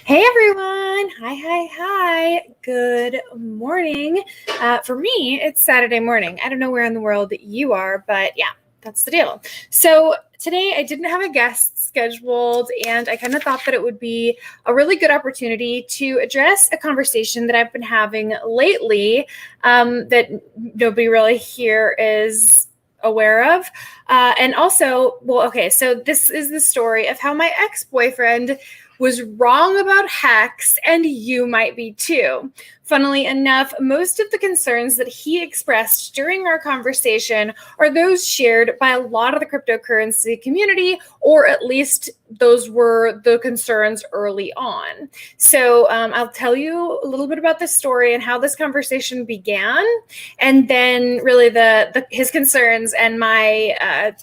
Hey everyone! Hi. Good morning. For me, it's Saturday morning. I don't know where in the world you are, but yeah, that's the deal. So today I didn't have a guest scheduled, and I kind of thought that it would be a really good opportunity to address a conversation that I've been having lately that nobody really here is aware of. And also, so this is the story of how my ex-boyfriend was wrong about HEX, and you might be too. Funnily enough, most of the concerns that he expressed during our conversation are those shared by a lot of the cryptocurrency community, or at least those were the concerns early on. So I'll tell you a little bit about this story and how this conversation began, and then really his concerns and my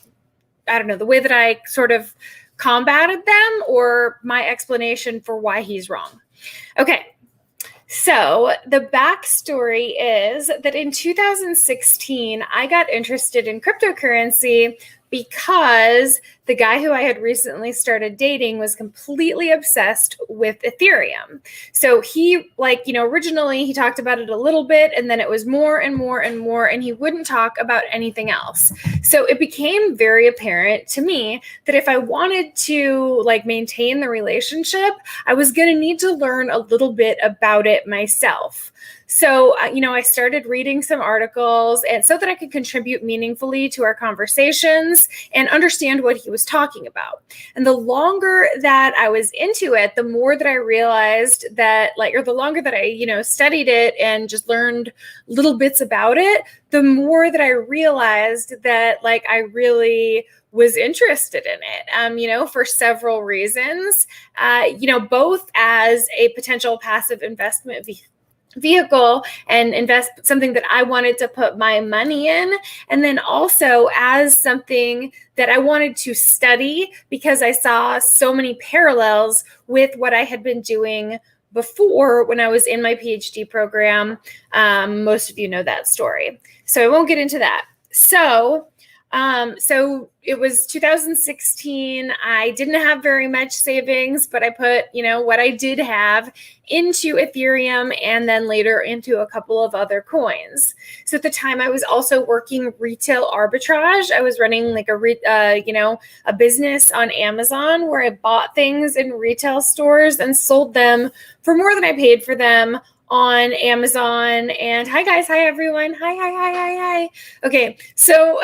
the way that I sort of combated them, or my explanation for why he's wrong. Okay, so the backstory is that in 2016, I got interested in cryptocurrency because the guy who I had recently started dating was completely obsessed with Ethereum. So he, originally he talked about it a little bit, and then it was more and more and more, and he wouldn't talk about anything else. So it became very apparent to me that if I wanted to maintain the relationship, I was going to need to learn a little bit about it myself. So, I started reading some articles, and so that I could contribute meaningfully to our conversations and understand what he was talking about. And the longer that I was into it, the more that I realized that, the longer that I, studied it and just learned little bits about it, the more that I realized that, I really was interested in it, for several reasons, both as a potential passive investment vehicle and invest something that I wanted to put my money in, and then also as something that I wanted to study because I saw so many parallels with what I had been doing before when I was in my PhD program. Most of you know that story, so I won't get into that. So it was 2016. I didn't have very much savings, but I put, what I did have into Ethereum, and then later into a couple of other coins. So at the time I was also working retail arbitrage. I was running a business on Amazon where I bought things in retail stores and sold them for more than I paid for them on Amazon. And hi guys, hi everyone, hi. Okay, so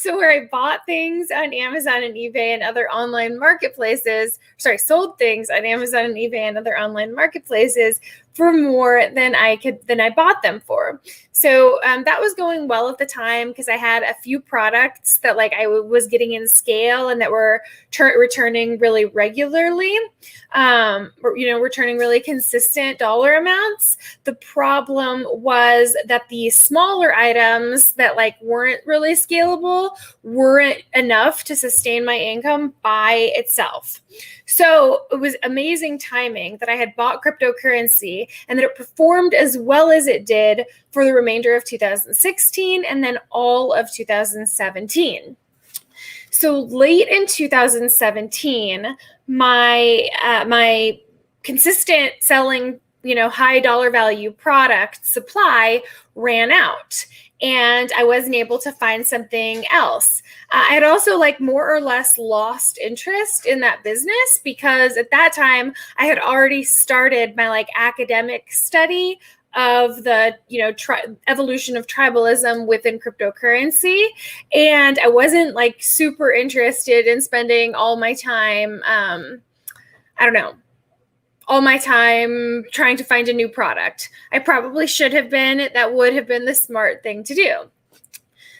where I bought things on Amazon and eBay and other online marketplaces, sold things on Amazon and eBay and other online marketplaces for more than I bought them for. So that was going well at the time because I had a few products that I was getting in scale and that were returning really regularly, returning really consistent dollar amounts. The problem was that the smaller items that weren't really scalable weren't enough to sustain my income by itself. So it was amazing timing that I had bought cryptocurrency and that it performed as well as it did for the remainder of 2016 and then all of 2017. So late in 2017, my consistent selling, high dollar value product supply ran out, and I wasn't able to find something else. I had also more or less lost interest in that business because at that time I had already started my academic study of the evolution of tribalism within cryptocurrency, and I wasn't super interested in spending all my time all my time trying to find a new product. I probably should have been. That would have been the smart thing to do.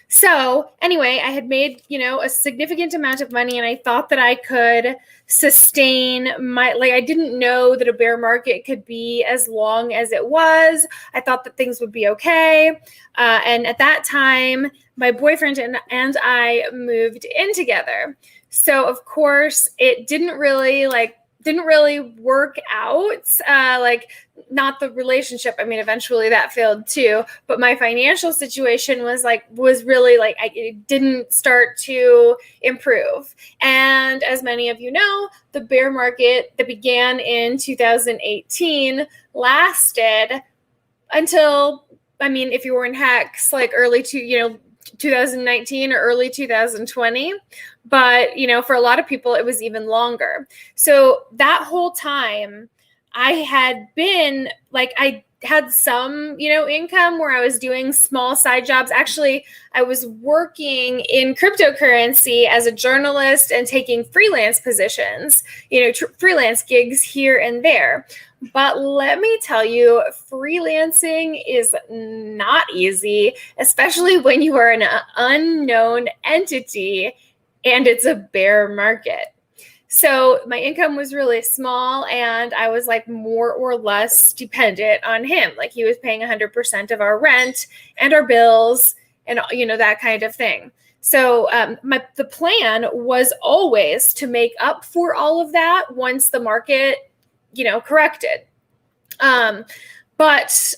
So anyway, I had made, a significant amount of money, and I thought that I could sustain I didn't know that a bear market could be as long as it was. I thought that things would be okay. And at that time, my boyfriend and I moved in together. So of course it didn't really didn't really work out. Like, not the relationship. I mean, eventually that failed too, but my financial situation was really like, it didn't start to improve. And as many of you know, the bear market that began in 2018 lasted until, I mean, if you were in HEX, like 2019 or early 2020. But, for a lot of people, it was even longer. So that whole time, I had been like, I had some, income where I was doing small side jobs. Actually, I was working in cryptocurrency as a journalist and taking freelance positions, freelance gigs here and there. But let me tell you, freelancing is not easy, especially when you are an unknown entity and it's a bear market. So my income was really small, and I was like more or less dependent on him. Like, he was paying 100% of our rent and our bills and, that kind of thing. So the plan was always to make up for all of that once the market, corrected. But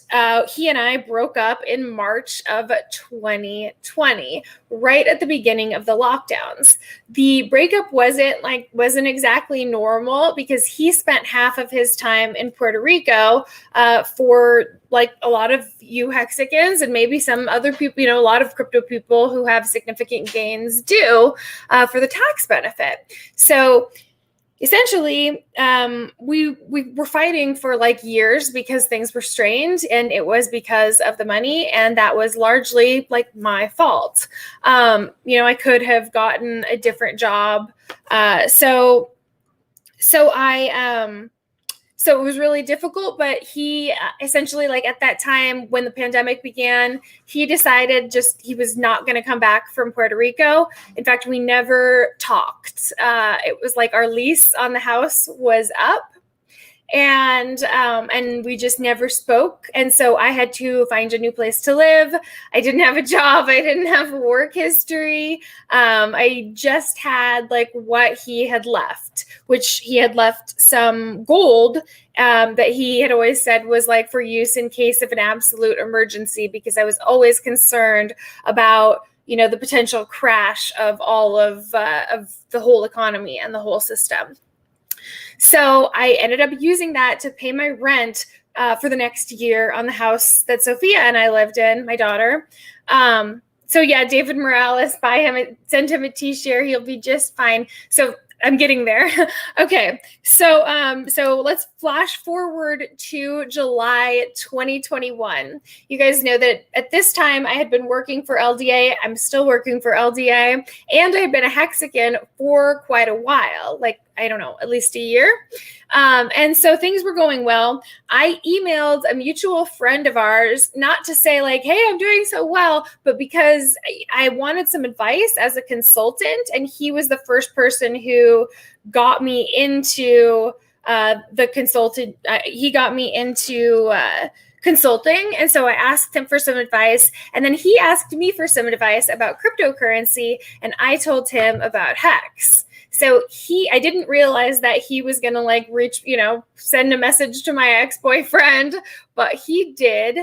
he and I broke up in March of 2020, right at the beginning of the lockdowns. The breakup wasn't exactly normal, because he spent half of his time in Puerto Rico for like a lot of you Hexicans and maybe some other people, a lot of crypto people who have significant gains do for the tax benefit. So essentially, we were fighting for like years because things were strained, and it was because of the money, and that was largely like my fault. I could have gotten a different job. So it was really difficult, but he essentially, like, at that time when the pandemic began, he decided he was not going to come back from Puerto Rico. In fact, we never talked. It was like our lease on the house was up, and we just never spoke. And so I had to find a new place to live. I didn't have a job. I didn't have work history. I just had like what he had left, which he had left some gold that he had always said was like for use in case of an absolute emergency, because I was always concerned about, the potential crash of all of the whole economy and the whole system. So I ended up using that to pay my rent for the next year on the house that Sophia and I lived in, my daughter. So yeah, David Morales, buy him, send him a t-shirt. He'll be just fine. So I'm getting there. Okay. So let's flash forward to July 2021. You guys know that at this time I had been working for LDA. I'm still working for LDA, and I had been a Hexican for quite a while, like, I don't know, at least a year. And so things were going well. I emailed a mutual friend of ours, not to say like, hey, I'm doing so well, but because I wanted some advice as a consultant. And he was the first person who got me into the consultant. He got me into consulting. And so I asked him for some advice, and then he asked me for some advice about cryptocurrency, and I told him about HEX. So I didn't realize that he was going to like reach, send a message to my ex-boyfriend, but he did.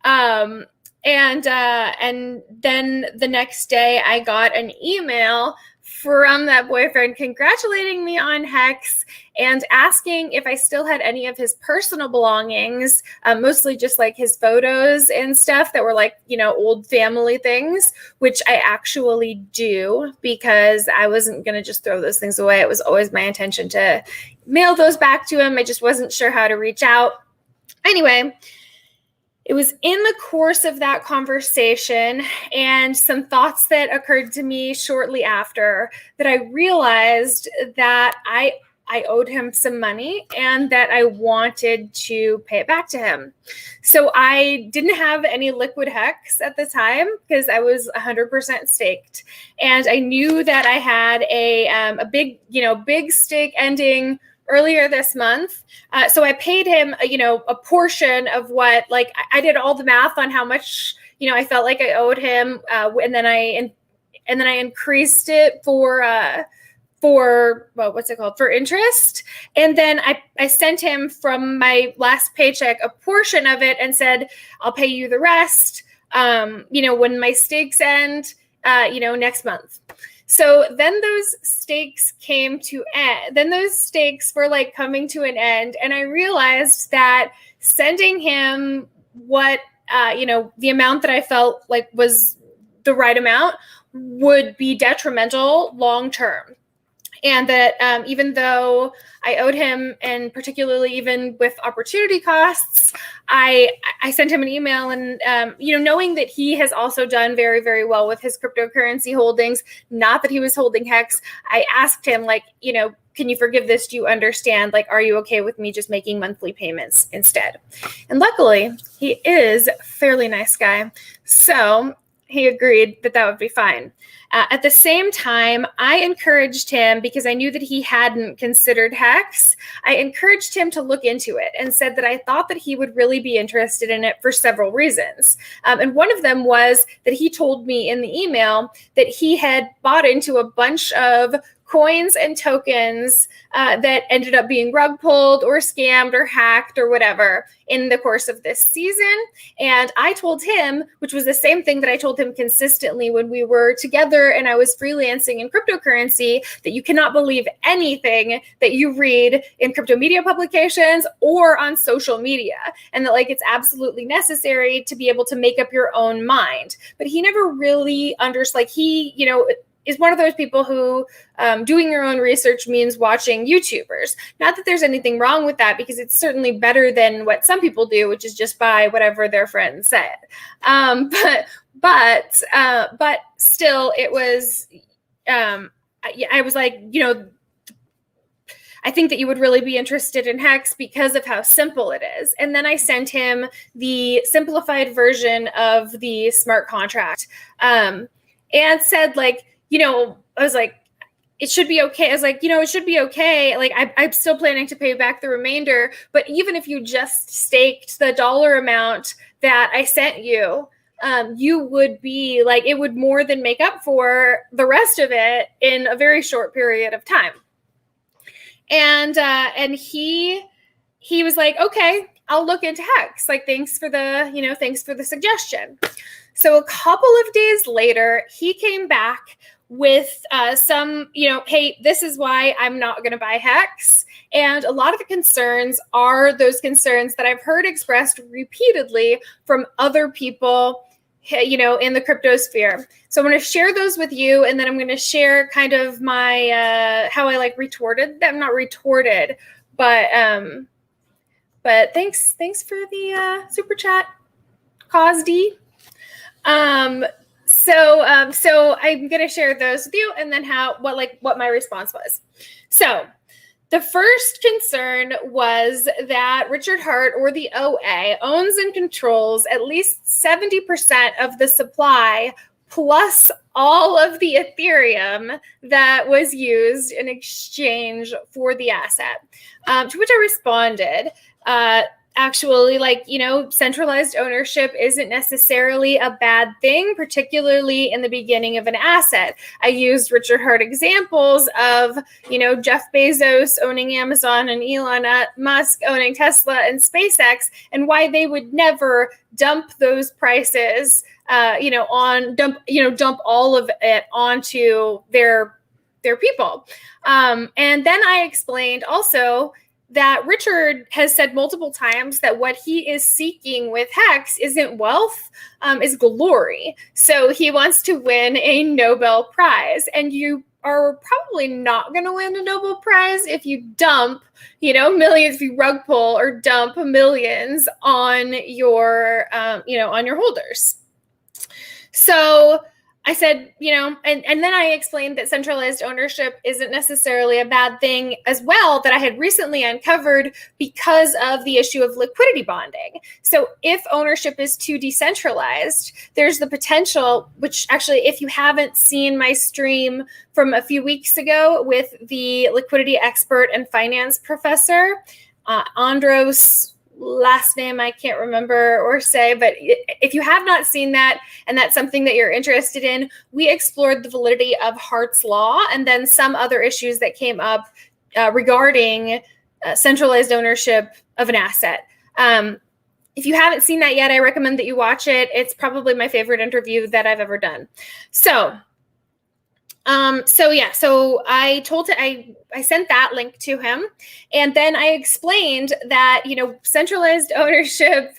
And then the next day I got an email from that boyfriend congratulating me on HEX and asking if I still had any of his personal belongings, mostly just like his photos and stuff that were like, old family things, which I actually do, because I wasn't going to just throw those things away. It was always my intention to mail those back to him. I just wasn't sure how to reach out. Anyway, it was in the course of that conversation and some thoughts that occurred to me shortly after that I realized that I owed him some money and that I wanted to pay it back to him. So I didn't have any liquid HEX at the time because I was 100% staked. And I knew that I had a big stake ending earlier this month. So I paid him, a portion of what, like, I did all the math on how much, I felt like I owed him. And then I increased it for for what's it called, for interest. And then I sent him from my last paycheck a portion of it and said, I'll pay you the rest, when my stakes end, next month. So then those stakes came to end. Then those stakes were like coming to an end. And I realized that sending him what, the amount that I felt like was the right amount would be detrimental long-term. And that even though I owed him, and particularly even with opportunity costs, I sent him an email and, knowing that he has also done very, very well with his cryptocurrency holdings, not that he was holding HEX, I asked him, like, can you forgive this? Do you understand? Like, are you okay with me just making monthly payments instead? And luckily, he is a fairly nice guy. So he agreed that would be fine. At the same time, I encouraged him, because I knew that he hadn't considered HEX, I encouraged him to look into it and said that I thought that he would really be interested in it for several reasons. And one of them was that he told me in the email that he had bought into a bunch of coins and tokens that ended up being rug pulled or scammed or hacked or whatever in the course of this season. And I told him, which was the same thing that I told him consistently when we were together and I was freelancing in cryptocurrency, that you cannot believe anything that you read in crypto media publications or on social media. And that, like, it's absolutely necessary to be able to make up your own mind. But he never really understood, like, he, is one of those people who doing your own research means watching YouTubers. Not that there's anything wrong with that, because it's certainly better than what some people do, which is just buy whatever their friends said. But still, it was. I was like, I think that you would really be interested in HEX because of how simple it is. And then I sent him the simplified version of the smart contract, and said, like, I was like, it should be okay. I was like, it should be okay. Like, I'm still planning to pay back the remainder. But even if you just staked the dollar amount that I sent you, you would be like, it would more than make up for the rest of it in a very short period of time. And he was like, okay, I'll look into HEX. Like, thanks for the suggestion. So a couple of days later, he came back with some, hey, this is why I'm not going to buy HEX. And a lot of the concerns are those concerns that I've heard expressed repeatedly from other people, in the crypto sphere. So I'm going to share those with you, and then I'm going to share kind of my how I retorted them. Not retorted, but thanks for the super chat, Cause D. So I'm going to share those with you, and then what my response was. So the first concern was that Richard Hart, or the OA, owns and controls at least 70% of the supply, plus all of the Ethereum that was used in exchange for the asset. To which I responded, actually, centralized ownership isn't necessarily a bad thing, particularly in the beginning of an asset. I used Richard Hart examples of, Jeff Bezos owning Amazon and Elon Musk owning Tesla and SpaceX, and why they would never dump those prices, dump all of it onto their people. And then I explained also that Richard has said multiple times that what he is seeking with HEX isn't wealth, is glory. So he wants to win a Nobel Prize. And you are probably not going to win a Nobel Prize if you dump, millions, if you rug pull or dump millions on your, on your holders. So I said, and then I explained that centralized ownership isn't necessarily a bad thing as well, that I had recently uncovered because of the issue of liquidity bonding. So if ownership is too decentralized, there's the potential, which actually, if you haven't seen my stream from a few weeks ago with the liquidity expert and finance professor, Andros, last name I can't remember or say, but if you have not seen that and that's something that you're interested in, we explored the validity of Hart's law and then some other issues that came up regarding centralized ownership of an asset. If you haven't seen that yet, I recommend that you watch it. It's probably my favorite interview that I've ever done. So I sent that link to him, and then I explained that, centralized ownership,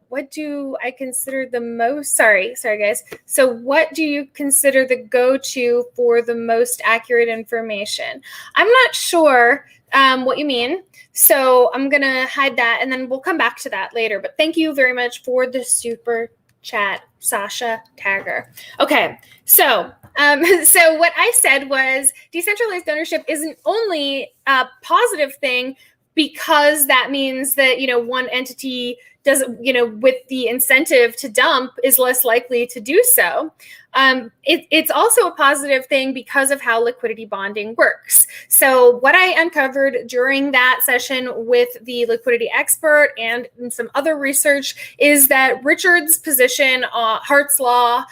what do I consider the most, sorry guys. So what do you consider the go-to for the most accurate information? I'm not sure what you mean. So I'm going to hide that and then we'll come back to that later. But thank you very much for the super chat, Sasha Tagger. Okay. So what I said was decentralized ownership isn't only a positive thing because that means that, one entity doesn't, with the incentive to dump is less likely to do so. It's also a positive thing because of how liquidity bonding works. So what I uncovered during that session with the liquidity expert and some other research is that Richard's position, Hart's law,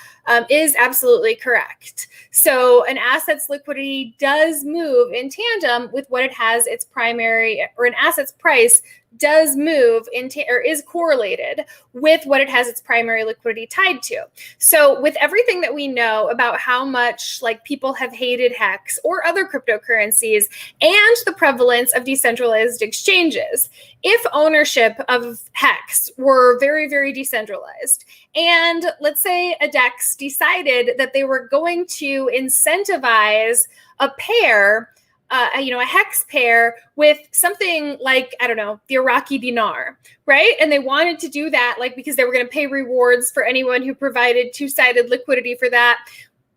is absolutely correct. So an asset's liquidity does move in tandem with what it has its primary, or an asset's price does move or is correlated with what it has its primary liquidity tied to. So with everything that we know about how much people have hated HEX or other cryptocurrencies and the prevalence of decentralized exchanges, if ownership of HEX were very, very decentralized, and let's say a DEX decided that they were going to incentivize a pair, a HEX pair with something like, I don't know, the Iraqi dinar, right? And they wanted to do that because they were going to pay rewards for anyone who provided two-sided liquidity for that.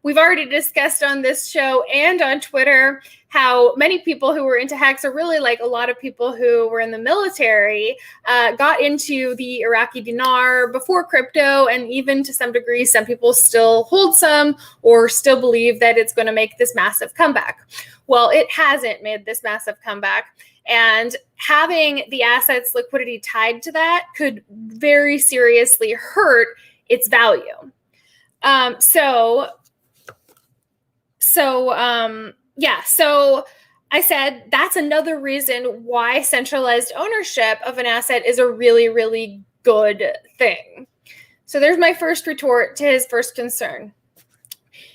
We've already discussed on this show and on Twitter how many people who were into HEX, or really a lot of people who were in the military, got into the Iraqi dinar before crypto, and even to some degree, some people still hold some or still believe that it's going to make this massive comeback. Well, it hasn't made this massive comeback, and having the asset's liquidity tied to that could very seriously hurt its value. So I said that's another reason why centralized ownership of an asset is a really, really good thing. So there's my first retort to his first concern.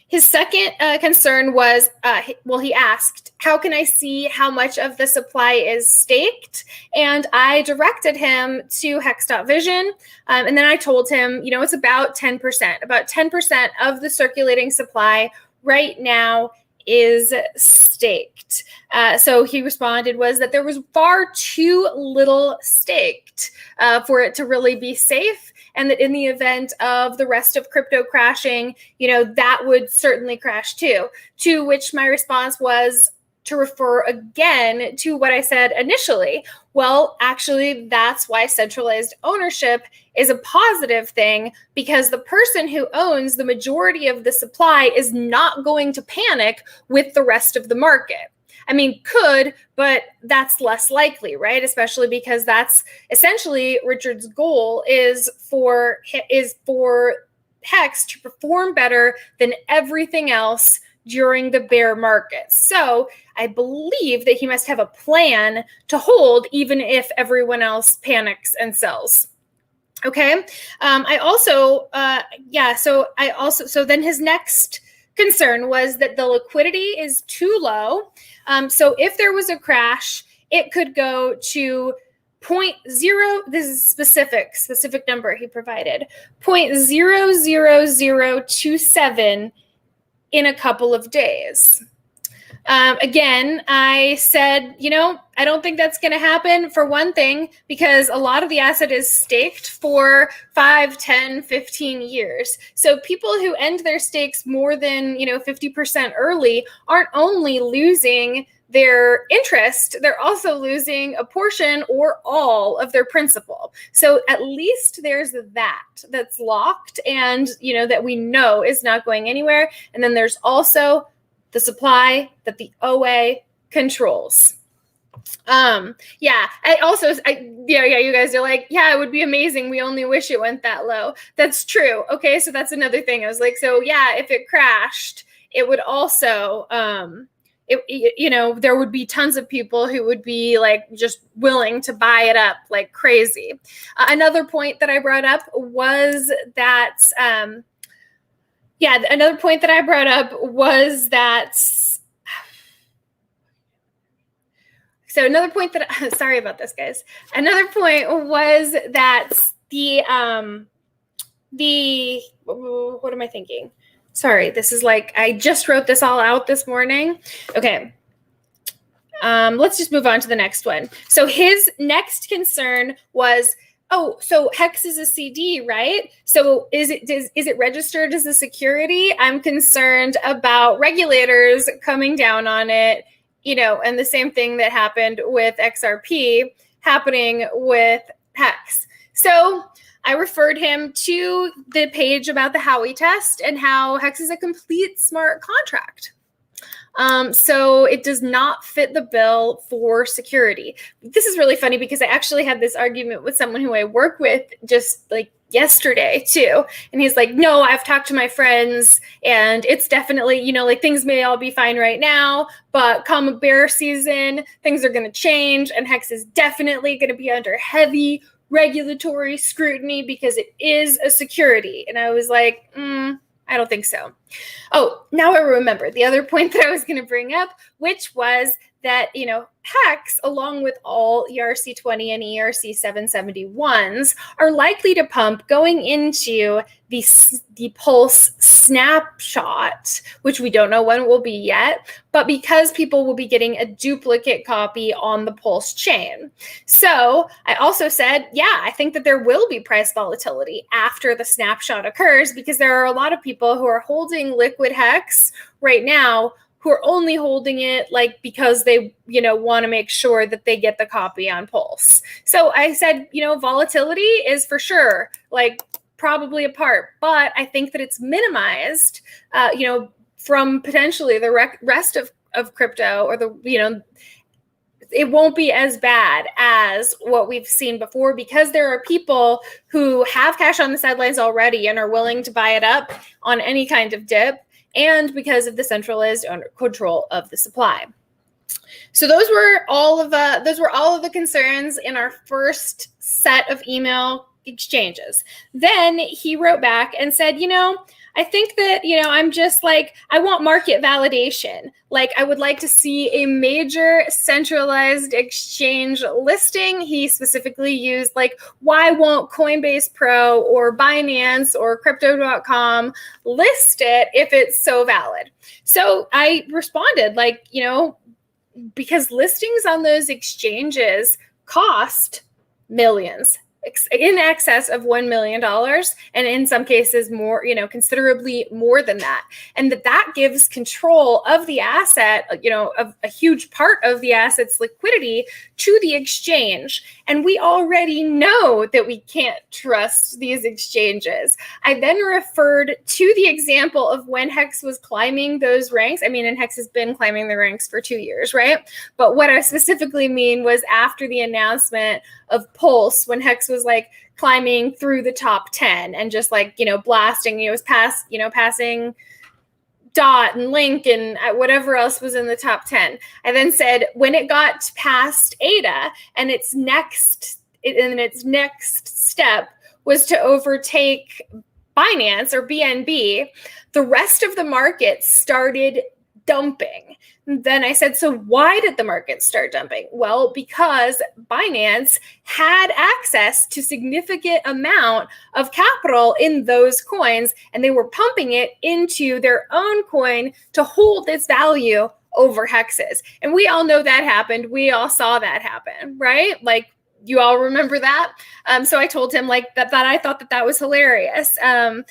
His second concern was, he asked, how can I see how much of the supply is staked? And I directed him to Hex.vision. And then I told him, it's about 10%. About 10% of the circulating supply right now is staked. So he responded was that there was far too little staked for it to really be safe. And that in the event of the rest of crypto crashing, that would certainly crash too. To which my response was to refer again to what I said initially. Well, actually, that's why centralized ownership is a positive thing, because the person who owns the majority of the supply is not going to panic with the rest of the market. I mean, could, but that's less likely, right? Especially because that's essentially Richard's goal is for HEX to perform better than everything else during the bear market. So I believe that he must have a plan to hold even if everyone else panics and sells. Okay. So then his next concern was that the liquidity is too low. So if there was a crash, it could go to 0.0, this is specific number he provided, 0.00027 in a couple of days. Again, I said, I don't think that's going to happen, for one thing, because a lot of the asset is staked for 5, 10, 15 years. So people who end their stakes more than, 50% early aren't only losing their interest, they're also losing a portion or all of their principal. So at least there's that's locked and, that we know is not going anywhere. And then there's also the supply that the OA controls. Yeah, you guys are like, yeah, it would be amazing. We only wish it went that low. That's true. Okay. So that's another thing. I was like, so yeah, if it crashed, it would also, there would be tons of people who would be like just willing to buy it up like crazy. Another point that I brought up was that, another point that I brought up was that, so another point that, sorry about this, guys. Another point was that what am I thinking? Sorry, this is like, I just wrote this all out this morning. Okay. Let's just move on to the next one. So his next concern was, so HEX is a CD, right? So is it registered as a security? I'm concerned about regulators coming down on it, and the same thing that happened with XRP happening with HEX. So I referred him to the page about the Howey test and how HEX is a complete smart contract. So it does not fit the bill for security. This is really funny because I actually had this argument with someone who I work with just like yesterday too. And he's like, no, I've talked to my friends and it's definitely, like things may all be fine right now, but come bear season, things are going to change and HEX is definitely going to be under heavy regulatory scrutiny because it is a security. And I was like, I don't think so. Oh, now I remember the other point that I was going to bring up, which was that, HEX, along with all ERC20 and ERC771s, are likely to pump going into the Pulse snapshot, which we don't know when it will be yet, but because people will be getting a duplicate copy on the Pulse chain. So I also said, yeah, I think that there will be price volatility after the snapshot occurs because there are a lot of people who are holding liquid HEX right now who are only holding it like because they, want to make sure that they get the copy on Pulse. So I said, volatility is for sure like probably a part, but I think that it's minimized, from potentially the rest of crypto or it won't be as bad as what we've seen before because there are people who have cash on the sidelines already and are willing to buy it up on any kind of dip. And because of the centralized control of the supply. So those were all of the concerns in our first set of email exchanges. Then he wrote back and said, I think that, I'm just like, I want market validation. Like, I would like to see a major centralized exchange listing. He specifically used, like, why won't Coinbase Pro or Binance or Crypto.com list it if it's so valid? So I responded, like, because listings on those exchanges cost millions. In excess of $1 million, and in some cases more, considerably more than that. And that gives control of the asset, of a huge part of the asset's liquidity to the exchange. And we already know that we can't trust these exchanges. I then referred to the example of when HEX was climbing those ranks. I mean, and HEX has been climbing the ranks for 2 years, right? But what I specifically mean was after the announcement of Pulse, when HEX was like climbing through the top 10 and just like, blasting, it was passing Dot and Link and whatever else was in the top 10. I then said when it got past ADA and its next step was to overtake Binance or BNB, the rest of the market started dumping. Then I said, so why did the market start dumping? Well, because Binance had access to significant amount of capital in those coins, and they were pumping it into their own coin to hold its value over HEXs. And we all know that happened. We all saw that happen, right? Like, you all remember that? So I told him like that I thought that was hilarious. And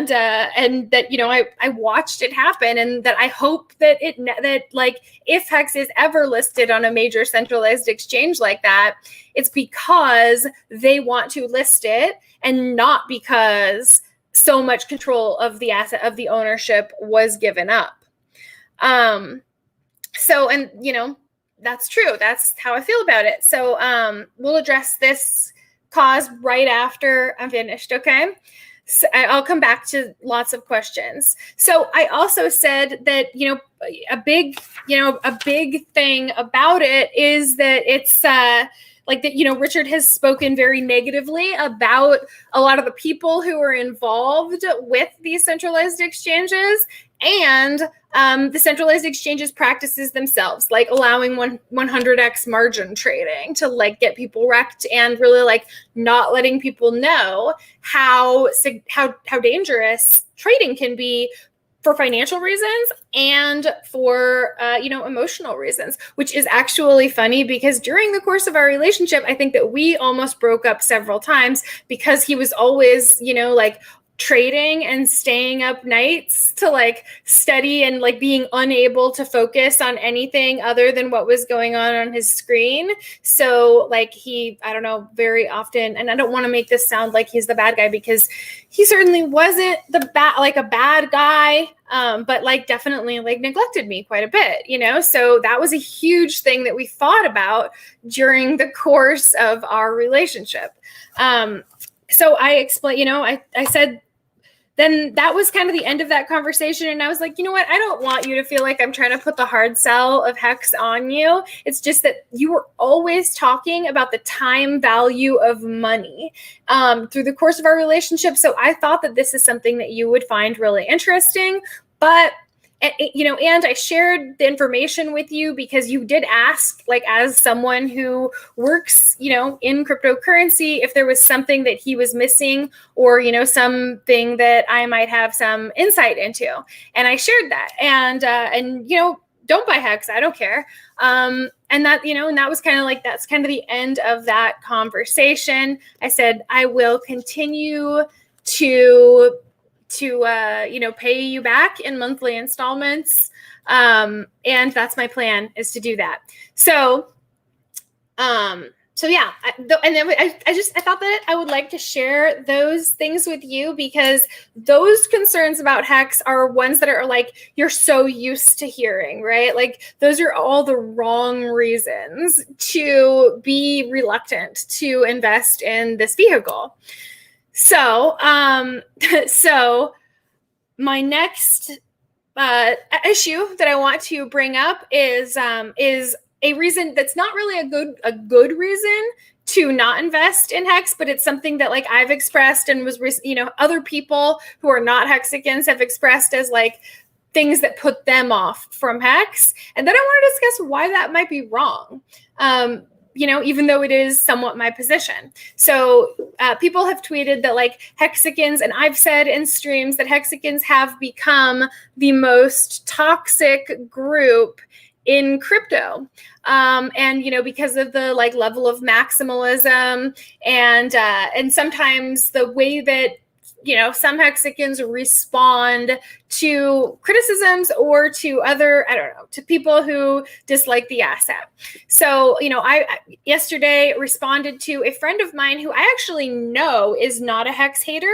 that, I watched it happen and that I hope that if HEX is ever listed on a major centralized exchange like that, it's because they want to list it and not because so much control of the asset of the ownership was given up. that's true. That's how I feel about it. So we'll address this cause right after I'm finished, okay? So I'll come back to lots of questions. So I also said that, a big thing about it is that it's like that, Richard has spoken very negatively about a lot of the people who are involved with these centralized exchanges and the centralized exchanges practices themselves, like allowing 100x margin trading to like get people wrecked and really like not letting people know how dangerous trading can be for financial reasons and for, emotional reasons, which is actually funny because during the course of our relationship, I think that we almost broke up several times because he was always, like trading and staying up nights to like study and like being unable to focus on anything other than what was going on his screen. So like I don't know, very often, and I don't want to make this sound like he's the bad guy because he certainly wasn't a bad guy, but like definitely like neglected me quite a bit, so that was a huge thing that we thought about during the course of our relationship. So I explained, I said, then that was kind of the end of that conversation. And I was like, you know what? I don't want you to feel like I'm trying to put the hard sell of HEX on you. It's just that you were always talking about the time value of money through the course of our relationship. So I thought that this is something that you would find really interesting. But and I shared the information with you because you did ask, like, as someone who works, in cryptocurrency, if there was something that he was missing or, something that I might have some insight into. And I shared that. And don't buy HEX. I don't care. And that, and that was kind of like, that's kind of the end of that conversation. I said, I will continue to pay you back in monthly installments. And that's my plan, is to do that. So yeah, I thought that I would like to share those things with you because those concerns about HEX are ones that are like, you're so used to hearing, right? Like those are all the wrong reasons to be reluctant to invest in this vehicle. So, so my next issue that I want to bring up is a reason that's not really a good reason to not invest in HEX, but it's something that like I've expressed and was, other people who are not Hexicans have expressed as like things that put them off from HEX. And then I want to discuss why that might be wrong. Even though it is somewhat my position. So people have tweeted that like Hexicans, and I've said in streams that Hexicans have become the most toxic group in crypto. And, because of the like level of maximalism and sometimes the way that, some Hexicans respond to criticisms or to other, to people who dislike the asset. So, I yesterday responded to a friend of mine who I actually know is not a HEX hater.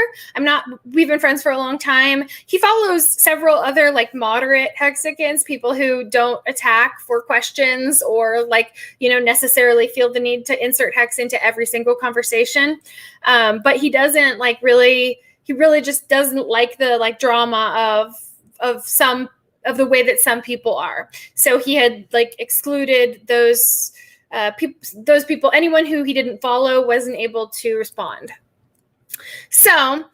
We've been friends for a long time. He follows several other like moderate Hexicans, people who don't attack for questions or like, necessarily feel the need to insert HEX into every single conversation. But he doesn't like he really just doesn't like the like drama of some of the way that some people are. So he had like excluded those people, anyone who he didn't follow wasn't able to respond. So,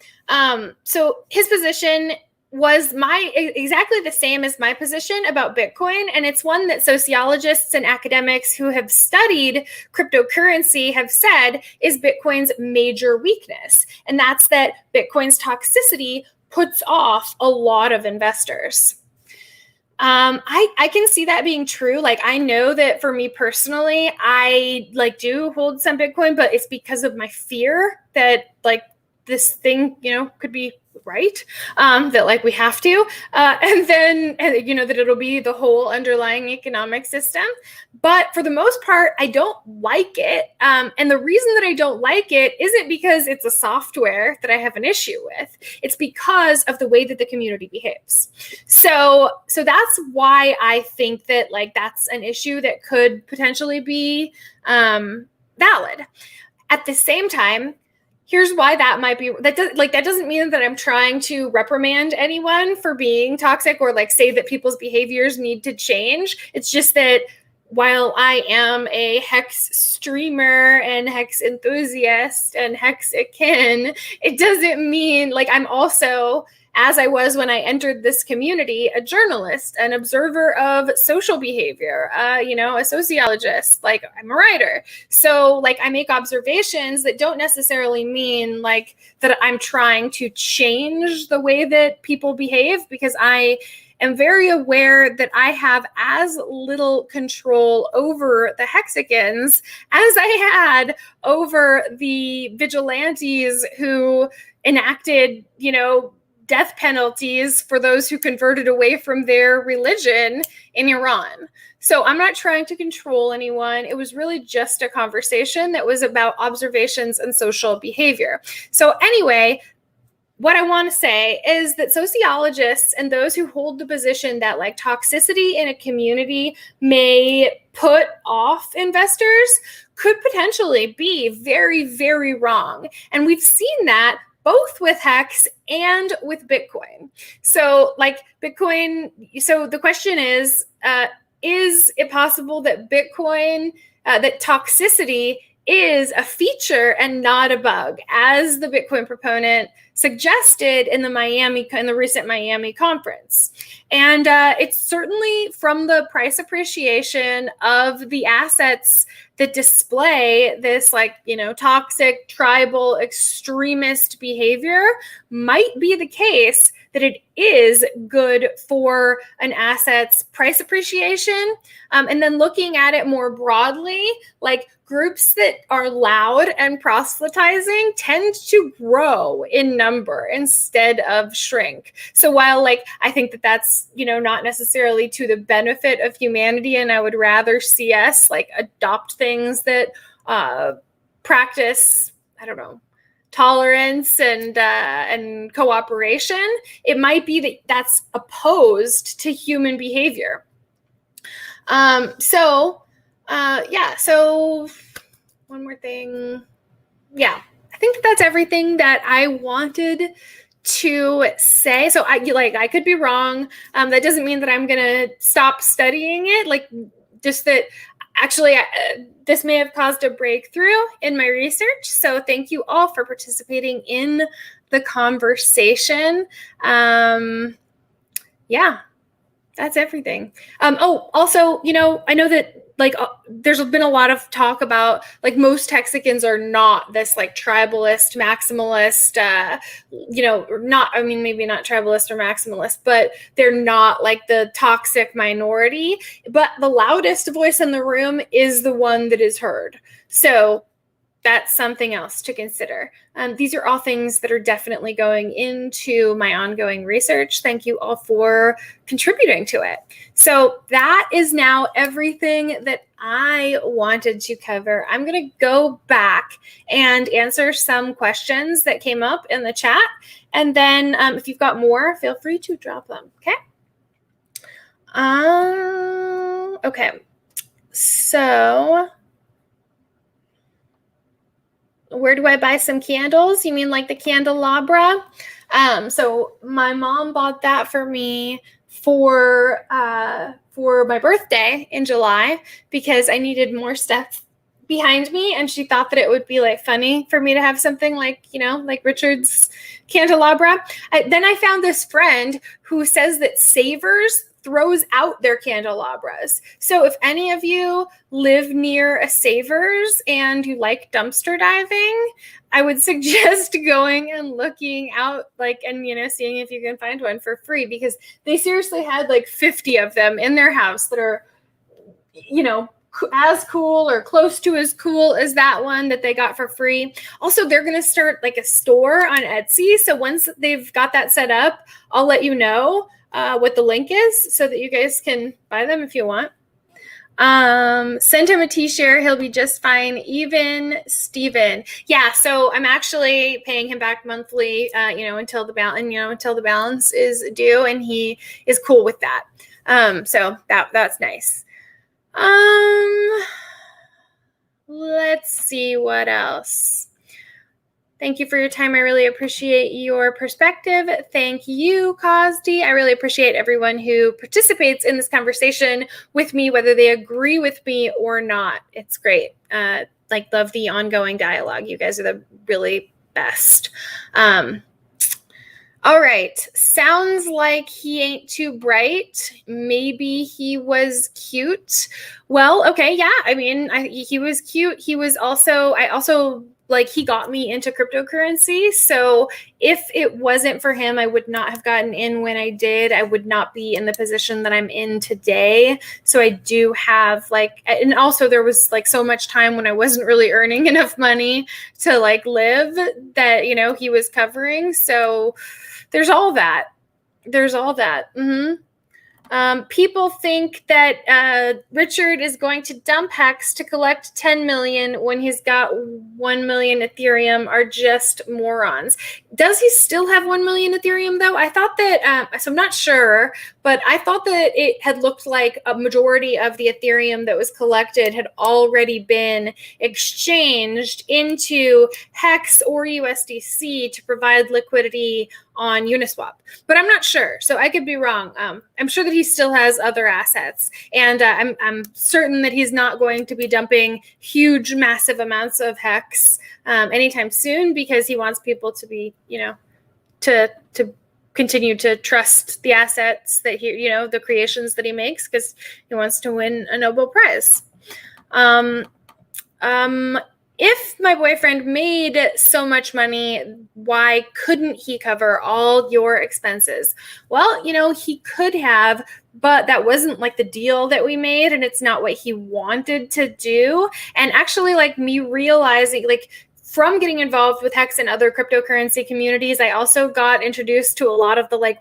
so his position was exactly the same as my position about Bitcoin. And it's one that sociologists and academics who have studied cryptocurrency have said is Bitcoin's major weakness. And that's that Bitcoin's toxicity puts off a lot of investors. I can see that being true. Like, I know that for me personally, I like do hold some Bitcoin, but it's because of my fear that like this thing, could be right, that like we have to, and then, you know, that it'll be the whole underlying economic system. But for the most part, I don't like it. And the reason that I don't like it isn't because it's a software that I have an issue with. It's because of the way that the community behaves. So that's why I think that like that's an issue that could potentially be valid. At the same time, here's why that might be, that doesn't mean that I'm trying to reprimand anyone for being toxic or like say that people's behaviors need to change. It's just that while I am a HEX streamer and HEX enthusiast and Hexican, it doesn't mean like I'm also, as I was when I entered this community, a journalist, an observer of social behavior, you know, a sociologist, like I'm a writer. So like I make observations that don't necessarily mean like that I'm trying to change the way that people behave, because I am very aware that I have as little control over the Hexicans as I had over the vigilantes who enacted, you know, death penalties for those who converted away from their religion in Iran. So I'm not trying to control anyone. It was really just a conversation that was about observations and social behavior. So anyway, what I want to say is that sociologists and those who hold the position that like toxicity in a community may put off investors could potentially be very, very wrong. And we've seen that both with HEX and with Bitcoin. So like Bitcoin, so the question is it possible that Bitcoin, that toxicity is a feature and not a bug, as the Bitcoin proponent suggested in the recent Miami conference? And it's certainly from the price appreciation of the assets that display this like, you know, toxic, tribal, extremist behavior might be the case that it is good for an asset's price appreciation. And then looking at it more broadly, like groups that are loud and proselytizing tend to grow in number instead of shrink. So while like I think that that's, you know, not necessarily to the benefit of humanity, and I would rather see us like adopt things that practice, I don't know, tolerance and cooperation, it might be that that's opposed to human behavior. So one more thing. Yeah, I think that's everything that I wanted to say. So I could be wrong. That doesn't mean that I'm gonna stop studying it. Like just that actually this may have caused a breakthrough in my research. So thank you all for participating in the conversation. Yeah, that's everything. Also, you know, I know that like there's been a lot of talk about like most Hexicans are not this like tribalist, maximalist, you know, not, I mean, maybe not tribalist or maximalist, but they're not like the toxic minority. But the loudest voice in the room is the one that is heard. So that's something else to consider. These are all things that are definitely going into my ongoing research. Thank you all for contributing to it. So that is now everything that I wanted to cover. I'm going to go back and answer some questions that came up in the chat. And then if you've got more, feel free to drop them. Okay. Okay. So where do I buy some candles? You mean like the candelabra? So my mom bought that for me for my birthday in July because I needed more stuff behind me, and she thought that it would be like funny for me to have something like, you know, like Richard's candelabra. Then I found this friend who says that Savers throws out their candelabras. So if any of you live near a Savers and you like dumpster diving, I would suggest going and looking out, like, and, you know, seeing if you can find one for free, because they seriously had like 50 of them in their house that are, you know, as cool or close to as cool as that one that they got for free. Also, they're going to start like a store on Etsy. So once they've got that set up, I'll let you know what the link is so that you guys can buy them if you want. Send him a t-shirt. He'll be just fine. Even Steven. Yeah. So I'm actually paying him back monthly, until the balance is due, and he is cool with that. So that's nice. Let's see what else. Thank you for your time. I really appreciate your perspective. Thank you, Cosdy. I really appreciate everyone who participates in this conversation with me, whether they agree with me or not. It's great. Love the ongoing dialogue. You guys are the really best. All right. Sounds like he ain't too bright. Maybe he was cute. Well, okay. Yeah. I mean, he was cute. He was also, he got me into cryptocurrency. So if it wasn't for him, I would not have gotten in when I did. I would not be in the position that I'm in today. So I do have and also there was so much time when I wasn't really earning enough money to live that, he was covering. So there's all that. Mm-hmm. People think that Richard is going to dump HEX to collect 10 million when he's got 1 million Ethereum are just morons. Does he still have 1 million Ethereum though? I thought that, so I'm not sure, but I thought that it had looked like a majority of the Ethereum that was collected had already been exchanged into HEX or USDC to provide liquidity on Uniswap, but I'm not sure. So I could be wrong. I'm sure that he still has other assets, and I'm certain that he's not going to be dumping huge, massive amounts of HEX anytime soon, because he wants people to be, to continue to trust the assets that he, the creations that he makes, because he wants to win a Nobel Prize. If my boyfriend made so much money, why couldn't he cover all your expenses? Well, he could have, but that wasn't the deal that we made, and it's not what he wanted to do. And actually, me realizing, from getting involved with HEX and other cryptocurrency communities, I also got introduced to a lot of the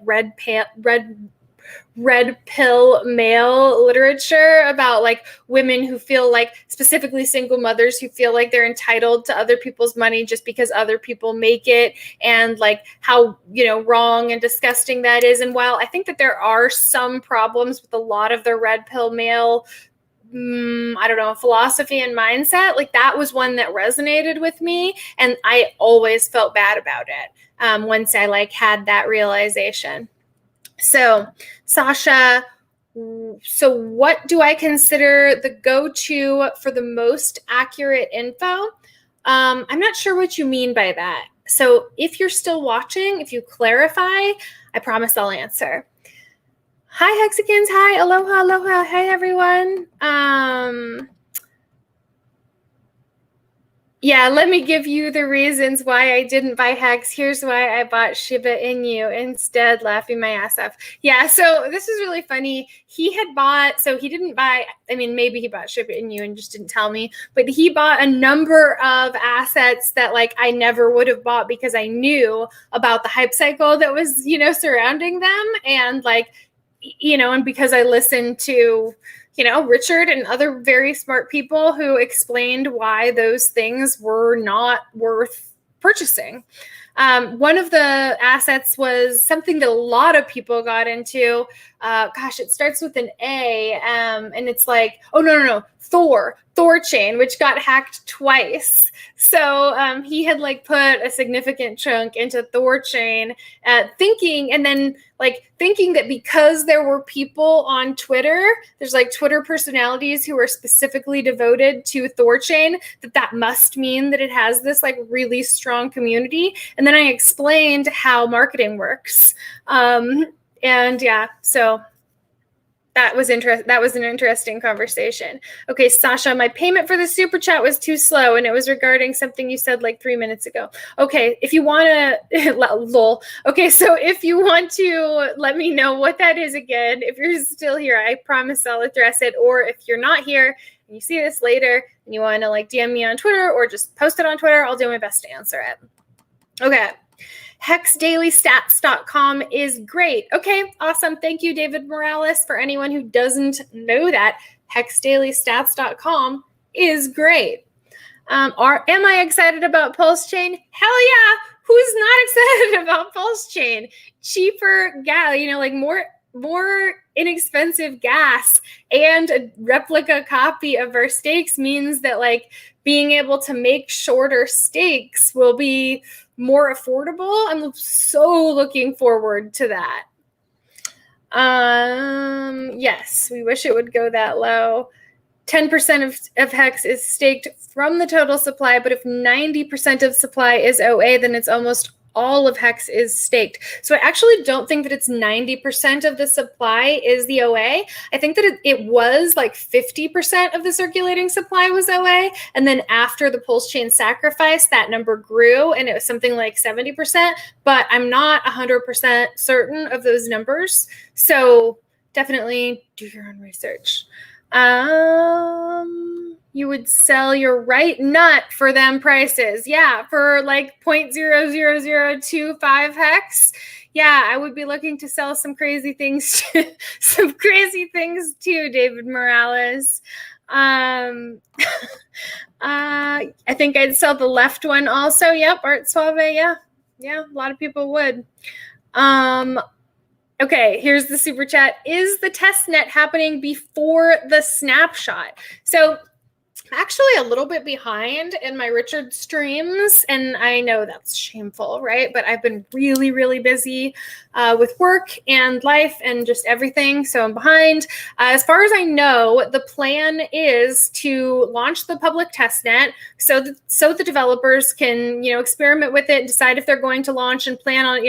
red pill male literature about women who feel specifically single mothers who feel like they're entitled to other people's money just because other people make it, and how wrong and disgusting that is. And while I think that there are some problems with a lot of the red pill male philosophy and mindset, that was one that resonated with me, and I always felt bad about it once I had that realization. So, Sasha, so what do I consider the go-to for the most accurate info? I'm not sure what you mean by that. So if you're still watching, if you clarify, I promise I'll answer. Hi, Hexicans. Hi, aloha, aloha. Hey, everyone. Yeah, let me give you the reasons why I didn't buy HEX. Here's why I bought Shiba Inu instead, laughing my ass off. Yeah, so this is really funny. He had bought, so he didn't buy, maybe he bought Shiba Inu and just didn't tell me, but he bought a number of assets that I never would have bought because I knew about the hype cycle that was, surrounding them. And and because I listened to, Richard and other very smart people who explained why those things were not worth purchasing. One of the assets was something that a lot of people got into. It starts with an A, and it's Thorchain, which got hacked twice. So he had put a significant chunk into Thorchain, thinking that because there were people on Twitter, there's Twitter personalities who are specifically devoted to Thorchain, that must mean that it has this really strong community. And then I explained how marketing works. And yeah, so that was an interesting conversation. Okay, Sasha, my payment for the super chat was too slow, and it was regarding something you said 3 minutes ago. Okay, if you want to, lol. Okay, so if you want to let me know what that is again, if you're still here, I promise I'll address it. Or if you're not here, and you see this later and you want to like DM me on Twitter or just post it on Twitter, I'll do my best to answer it. Okay. HEXdailystats.com is great. Okay, awesome. Thank you, David Morales. For anyone who doesn't know that, HEXdailystats.com is great. Am I excited about Pulse Chain? Hell yeah. Who's not excited about Pulse Chain? Cheaper gas, like more inexpensive gas and a replica copy of our stakes means that like being able to make shorter stakes will be more affordable. I'm so looking forward to that. Yes, we wish it would go that low. 10% of HEX is staked from the total supply, but if 90% of supply is OA, then it's almost all of HEX is staked. So I actually don't think that it's 90% of the supply is the OA. I think that it was like 50% of the circulating supply was OA. And then after the Pulse Chain sacrifice, that number grew and it was something like 70%, but I'm not 100% certain of those numbers. So definitely do your own research. You would sell your right nut for them prices. Yeah, for like 0.00025 hex. Yeah, I would be looking to sell some crazy things too, David Morales. I think I'd sell the left one also. Yep, Art Suave. Yeah, a lot of people would. Okay, here's the super chat. Is the test net happening before the snapshot? So I'm actually a little bit behind in my Richard streams, and I know that's shameful, right? But I've been really, really busy with work and life and just everything, so I'm behind. As far as I know, the plan is to launch the public testnet so the developers can, experiment with it and decide if they're going to launch and plan on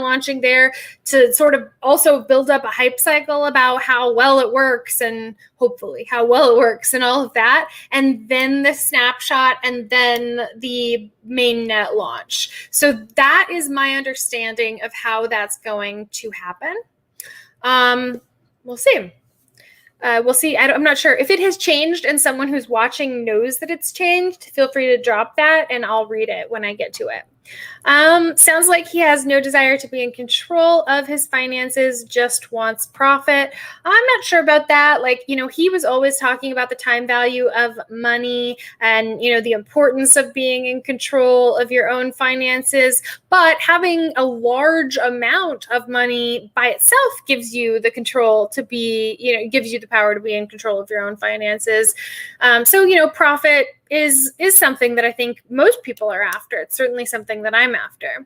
launching there to sort of also build up a hype cycle about how well it works and hopefully how well it works and all of that. And then the snapshot and then the mainnet launch. So that is my understanding of how that's going to happen. We'll see. We'll see. I'm not sure if it has changed and someone who's watching knows that it's changed. Feel free to drop that and I'll read it when I get to it. Sounds like he has no desire to be in control of his finances, just wants profit. I'm not sure about that. Like, he was always talking about the time value of money and, the importance of being in control of your own finances. But having a large amount of money by itself gives you the control to be, gives you the power to be in control of your own finances. So, profit is something that I think most people are after. It's certainly something that I'm after.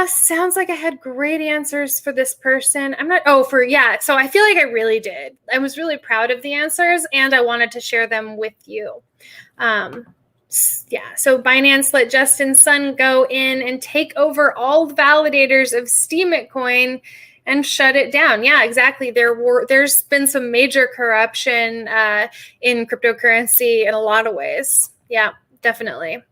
Sounds like I had great answers for this person. So I feel like I really did. I was really proud of the answers and I wanted to share them with you. So Binance let Justin Sun go in and take over all the validators of Steemit and shut it down. Yeah, exactly. There's been some major corruption in cryptocurrency in a lot of ways. Yeah, definitely.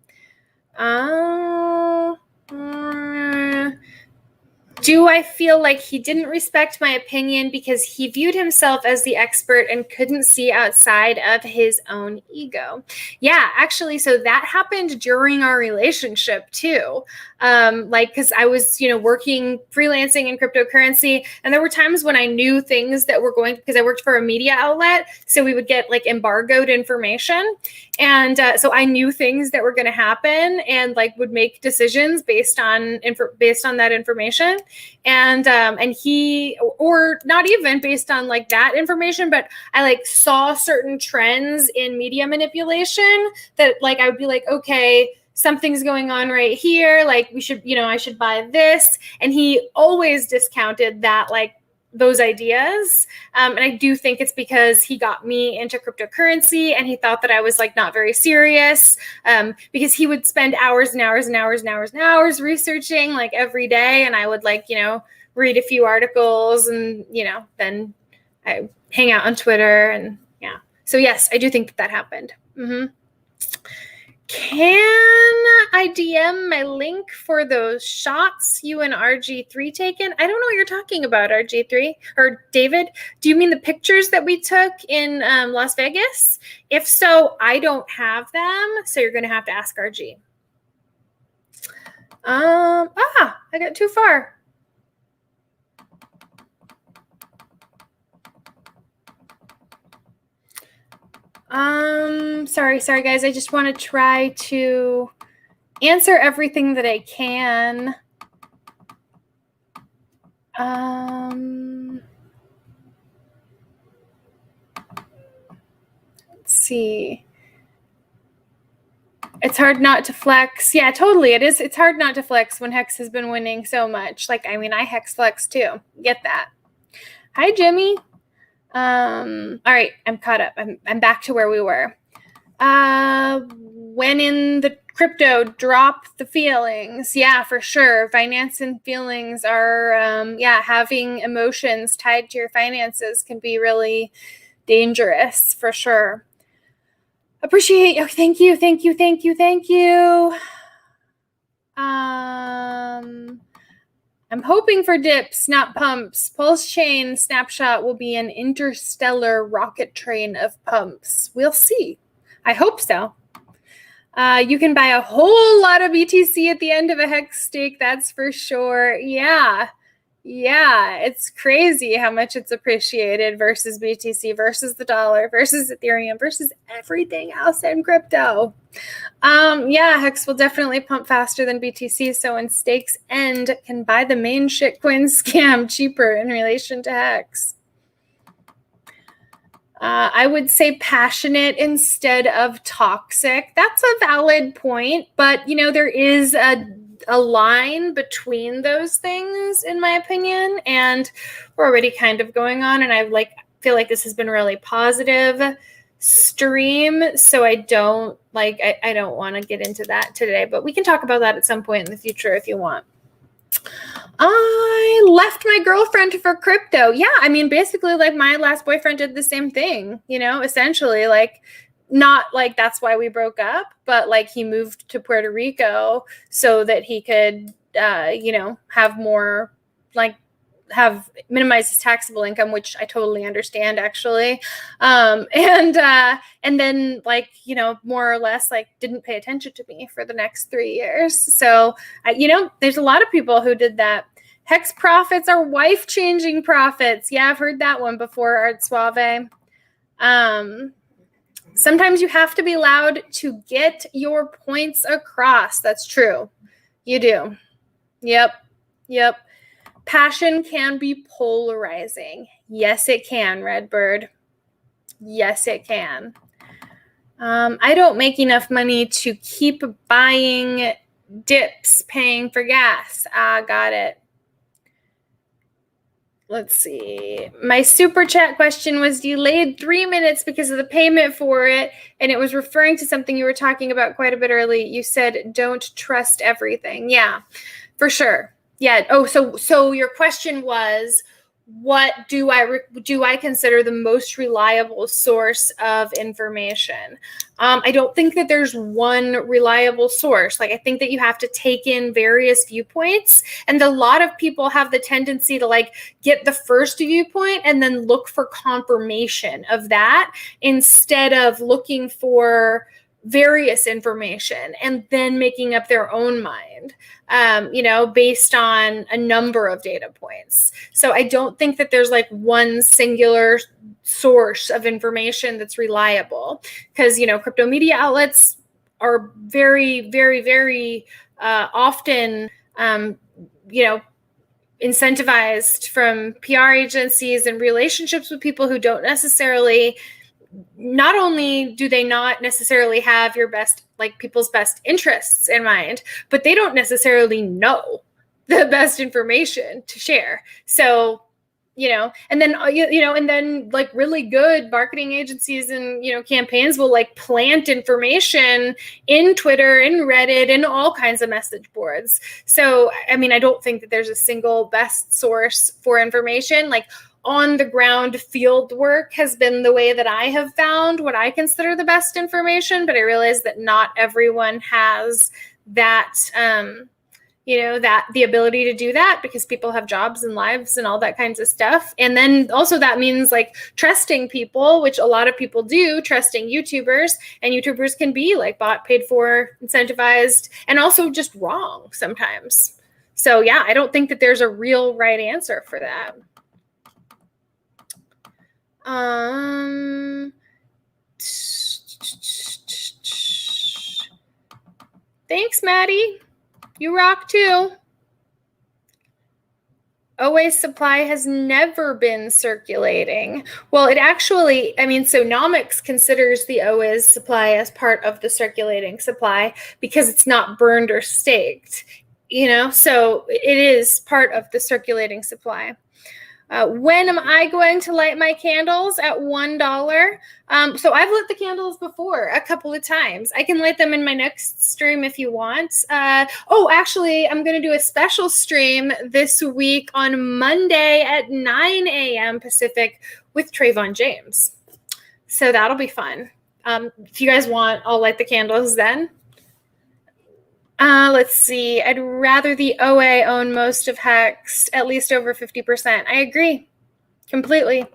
Do I feel like he didn't respect my opinion because he viewed himself as the expert and couldn't see outside of his own ego? Yeah, actually, so that happened during our relationship too. Because I was, working freelancing in cryptocurrency, and there were times when I knew things that were because I worked for a media outlet, so we would get like embargoed information, and so I knew things that were going to happen, and like would make decisions based on that information, and he, or not even based on like that information, but I like saw certain trends in media manipulation that like I would be like, okay, something's going on right here. Like we should, I should buy this. And he always discounted that, like those ideas. And I do think it's because he got me into cryptocurrency and he thought that I was like not very serious, because he would spend hours and hours and hours and hours and hours researching like every day. And I would like, read a few articles and, then I hang out on Twitter and yeah. So yes, I do think that happened. Mm-hmm. Can I DM my link for those shots you and RG3 taken? I don't know what you're talking about, RG3 or David. Do you mean the pictures that we took in Las Vegas? If so, I don't have them, so you're going to have to ask RG. I got too far. Sorry guys. I just want to try to answer everything that I can. Let's see. It's hard not to flex. Yeah, totally. It is. It's hard not to flex when Hex has been winning so much. Like, I mean, I Hex flex too. Get that. Hi, Jimmy. All right, I'm caught up. I'm back to where we were. When in the crypto, drop the feelings. Yeah, for sure. Finance and feelings are, having emotions tied to your finances can be really dangerous, for sure. Appreciate you. Thank you. I'm hoping for dips, not pumps. Pulse chain snapshot will be an interstellar rocket train of pumps. We'll see. I hope so. You can buy a whole lot of BTC at the end of a Hex stake, that's for sure. Yeah, it's crazy how much it's appreciated versus BTC, versus the dollar, versus Ethereum, versus everything else in crypto. Hex will definitely pump faster than BTC, so when stakes end, can buy the main shitcoin scam cheaper in relation to Hex. I would say passionate instead of toxic. That's a valid point, but there is a line between those things, in my opinion, and we're already kind of going on, and I feel like this has been a really positive stream, so I don't want to get into that today, but we can talk about that at some point in the future if you want. I left my girlfriend for crypto. Yeah, I mean, basically, my last boyfriend did the same thing, essentially, not that's why we broke up, but he moved to Puerto Rico so that he could, have more, have minimize his taxable income, which I totally understand, actually. And then more or less didn't pay attention to me for the next 3 years. So there's a lot of people who did that. Hex profits are wife-changing profits. Yeah, I've heard that one before, Art Suave. Sometimes you have to be loud to get your points across. That's true. You do. Yep. Passion can be polarizing. Yes, it can, Redbird. Yes, it can. I don't make enough money to keep buying dips, paying for gas. Got it. Let's see. My super chat question was delayed 3 minutes because of the payment for it, and it was referring to something you were talking about quite a bit early. You said, don't trust everything. Yeah, for sure. Yeah. Oh, so your question was, what do I consider the most reliable source of information? I don't think that there's one reliable source. I think that you have to take in various viewpoints, and a lot of people have the tendency to get the first viewpoint and then look for confirmation of that instead of looking for various information and then making up their own mind, based on a number of data points. So I don't think that there's one singular source of information that's reliable, because, crypto media outlets are very, very, very often, incentivized from PR agencies and relationships with people who don't necessarily, not only do they not necessarily have your best, people's best interests in mind, but they don't necessarily know the best information to share. So, and then, really good marketing agencies and, campaigns will plant information in Twitter, in Reddit, in all kinds of message boards. So, I mean, I don't think that there's a single best source for information. on the ground field work has been the way that I have found what I consider the best information, but I realize that not everyone has that, that the ability to do that because people have jobs and lives and all that kinds of stuff. And then also that means like trusting people, which a lot of people do, trusting YouTubers, and YouTubers can be like bought, paid for, incentivized, and also just wrong sometimes. So yeah, I don't think that there's a real right answer for that. Thanks, Maddie. You rock too. OA supply has never been circulating. Well, it actually, so Nomics considers the OA's supply as part of the circulating supply because it's not burned or staked, so it is part of the circulating supply. When am I going to light my candles? At $1. So I've lit the candles before a couple of times. I can light them in my next stream if you want. Actually, I'm going to do a special stream this week on Monday at 9 a.m. Pacific with Trayvon James. So that'll be fun. If you guys want, I'll light the candles then. Let's see. I'd rather the OA own most of HEX, at least over 50%. I agree completely.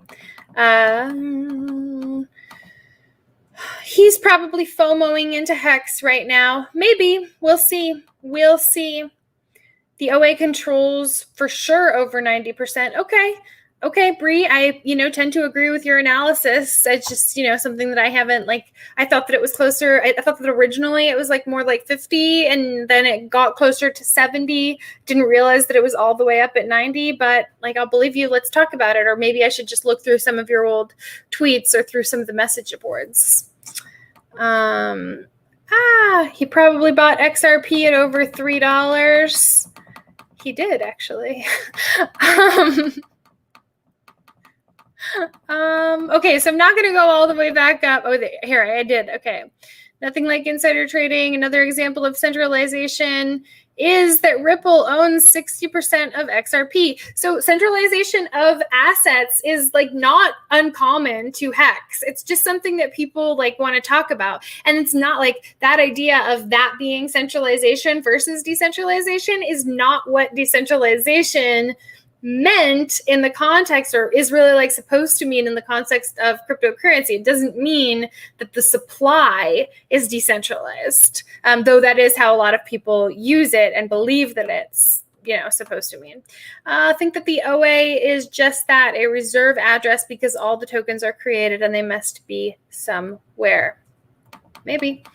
He's probably FOMOing into HEX right now. Maybe. We'll see. The OA controls for sure over 90%. Okay, Bree, I, tend to agree with your analysis. It's just, something that I haven't, I thought that it was closer. I thought that originally it was more like 50 and then it got closer to 70. Didn't realize that it was all the way up at 90, but I'll believe you. Let's talk about it. Or maybe I should just look through some of your old tweets or through some of the message boards. He probably bought XRP at over $3. He did actually. Okay, so I'm not going to go all the way back up. Oh, here, I did. Okay. Nothing like insider trading. Another example of centralization is that Ripple owns 60% of XRP. So centralization of assets is not uncommon to HEX. It's just something that people want to talk about. And it's not that idea of that being centralization versus decentralization is not what decentralization meant in the context, or is really supposed to mean in the context of cryptocurrency. It doesn't mean that the supply is decentralized, though that is how a lot of people use it and believe that it's supposed to mean. I think that the OA is just that, a reserve address, because all the tokens are created and they must be somewhere. Maybe.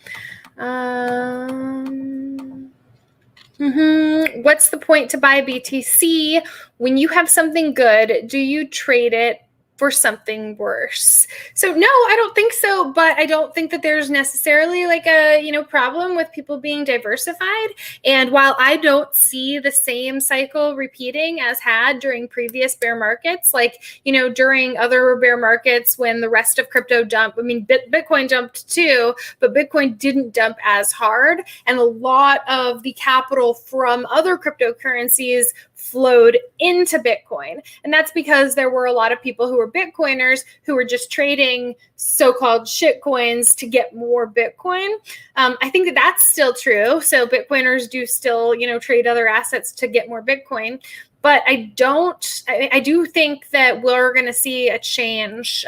What's the point to buy BTC? When you have something good, do you trade it for something worse? So no, I don't think so, but I don't think that there's necessarily a problem with people being diversified. And while I don't see the same cycle repeating as had during previous bear markets, during other bear markets when the rest of crypto dumped, Bitcoin jumped too, but Bitcoin didn't dump as hard, and a lot of the capital from other cryptocurrencies flowed into Bitcoin. And that's because there were a lot of people who were Bitcoiners who were just trading so-called shit coins to get more Bitcoin. I think that that's still true. So Bitcoiners do still, trade other assets to get more Bitcoin. But I do think that we're going to see a change,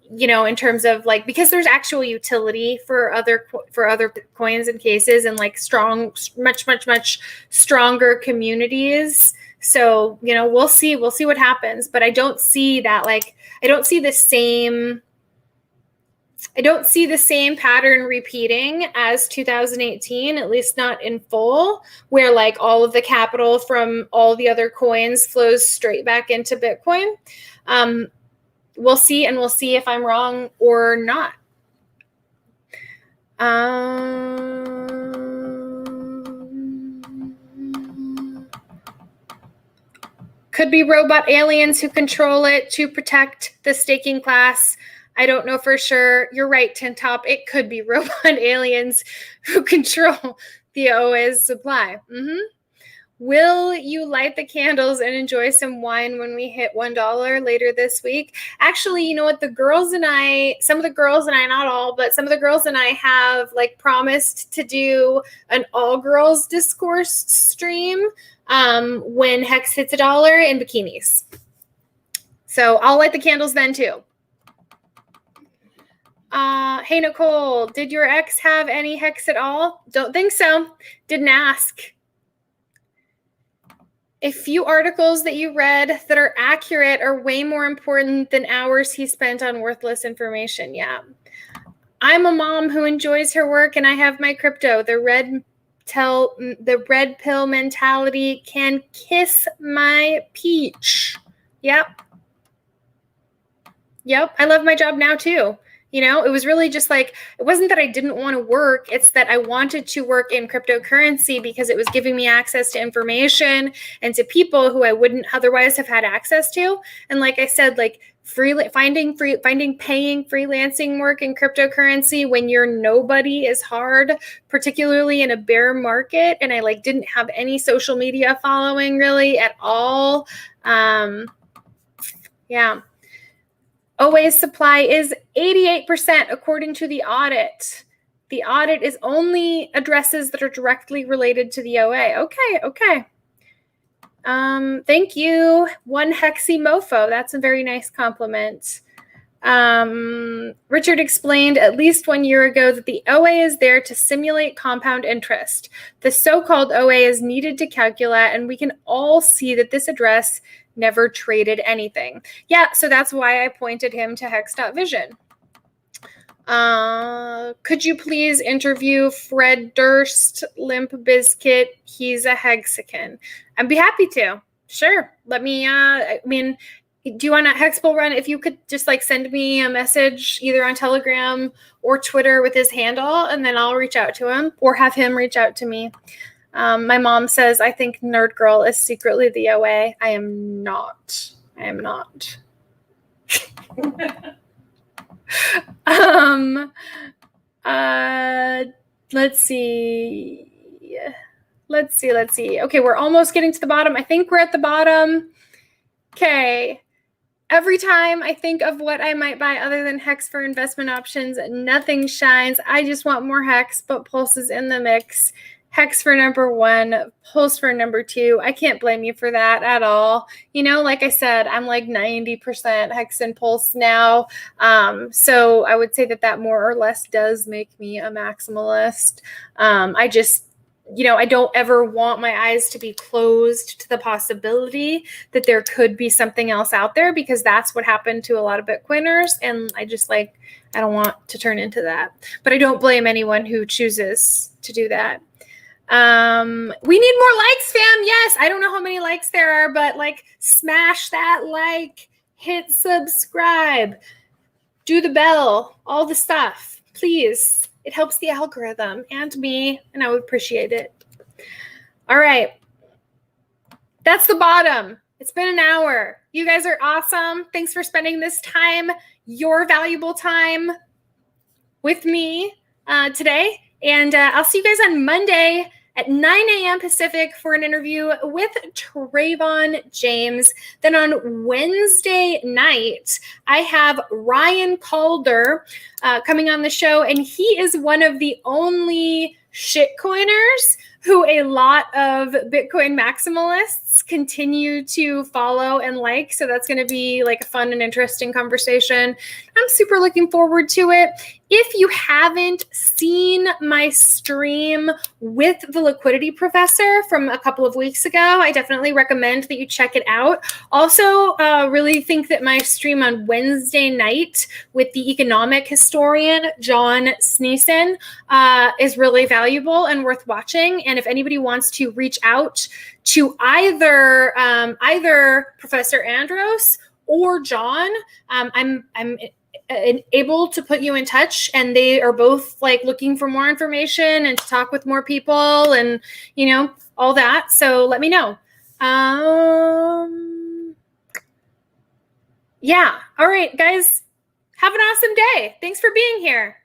in terms of because there's actual utility for other coins and cases, and much stronger communities. So, we'll see what happens, but I don't see that, I don't see the same pattern repeating as 2018, at least not in full, where all of the capital from all the other coins flows straight back into Bitcoin. We'll see, and we'll see if I'm wrong or not. Could be robot aliens who control it to protect the staking class. I don't know for sure. You're right, Tintop. It could be robot aliens who control the OA's supply. Will you light the candles and enjoy some wine when we hit $1 later this week? Actually, you know what? Some of the girls and I, not all, but some of the girls and I have like promised to do an all girls discourse stream when Hex hits $1 in bikinis. So I'll light the candles then too. Hey, Nicole, did your ex have any Hex at all? Don't think so. Didn't ask. A few articles that you read that are accurate are way more important than hours he spent on worthless information. Yeah. I'm a mom who enjoys her work and I have my crypto. The red pill mentality can kiss my peach. Yep. I love my job now too. You know, it was really just like, it wasn't that I didn't want to work. It's that I wanted to work in cryptocurrency because it was giving me access to information and to people who I wouldn't otherwise have had access to. And like I said, like finding paying freelancing work in cryptocurrency when you're nobody is hard, particularly in a bear market. And I like didn't have any social media following really at all. Yeah. OA's supply is 88% according to the audit. The audit is only addresses that are directly related to the OA. Okay. Thank you. One Hexy mofo. That's a very nice compliment. Richard explained at least 1 year ago that the OA is there to simulate compound interest. The so-called OA is needed to calculate, and we can all see that this address never traded anything. Yeah, so that's why I pointed him to hex.vision. Could you please interview Fred Durst, Limp Bizkit? He's a Hexican. I'd be happy to. Sure. Let me, do you want a Hex Bull Run? If you could just like send me a message either on Telegram or Twitter with his handle, and then I'll reach out to him or have him reach out to me. My mom says, I think Nerd Girl is secretly the OA. I am not. Let's see. Okay, we're almost getting to the bottom. I think we're at the bottom. Okay. Every time I think of what I might buy other than Hex for investment options, nothing shines. I just want more Hex, but Pulse is in the mix. Hex for number 1, Pulse for number 2. I can't blame you for that at all. You know, like I said, I'm like 90% Hex and Pulse now. So I would say that more or less does make me a maximalist. I just, I don't ever want my eyes to be closed to the possibility that there could be something else out there, because that's what happened to a lot of Bitcoiners. And I just I don't want to turn into that. But I don't blame anyone who chooses to do that. We need more likes, fam. Yes, I don't know how many likes there are, but smash that like, hit subscribe, do the bell, all the stuff, please. It helps the algorithm and me, and I would appreciate it. All right. That's the bottom. It's been an hour. You guys are awesome. Thanks for spending this time, your valuable time, with me today. And I'll see you guys on Monday at 9 a.m. Pacific for an interview with Trayvon James. Then on Wednesday night, I have Ryan Calder coming on the show, and he is one of the only shitcoiners who a lot of Bitcoin maximalists continue to follow and like. So that's going to be a fun and interesting conversation. I'm super looking forward to it. If you haven't seen my stream with the Liquidity Professor from a couple of weeks ago, I definitely recommend that you check it out. Also, really think that my stream on Wednesday night with the economic historian, John Sneeson, is really valuable and worth watching. And if anybody wants to reach out to either Professor Andros or John, I'm able to put you in touch, and they are both looking for more information and to talk with more people and all that. So let me know. Yeah. All right, guys, have an awesome day. Thanks for being here.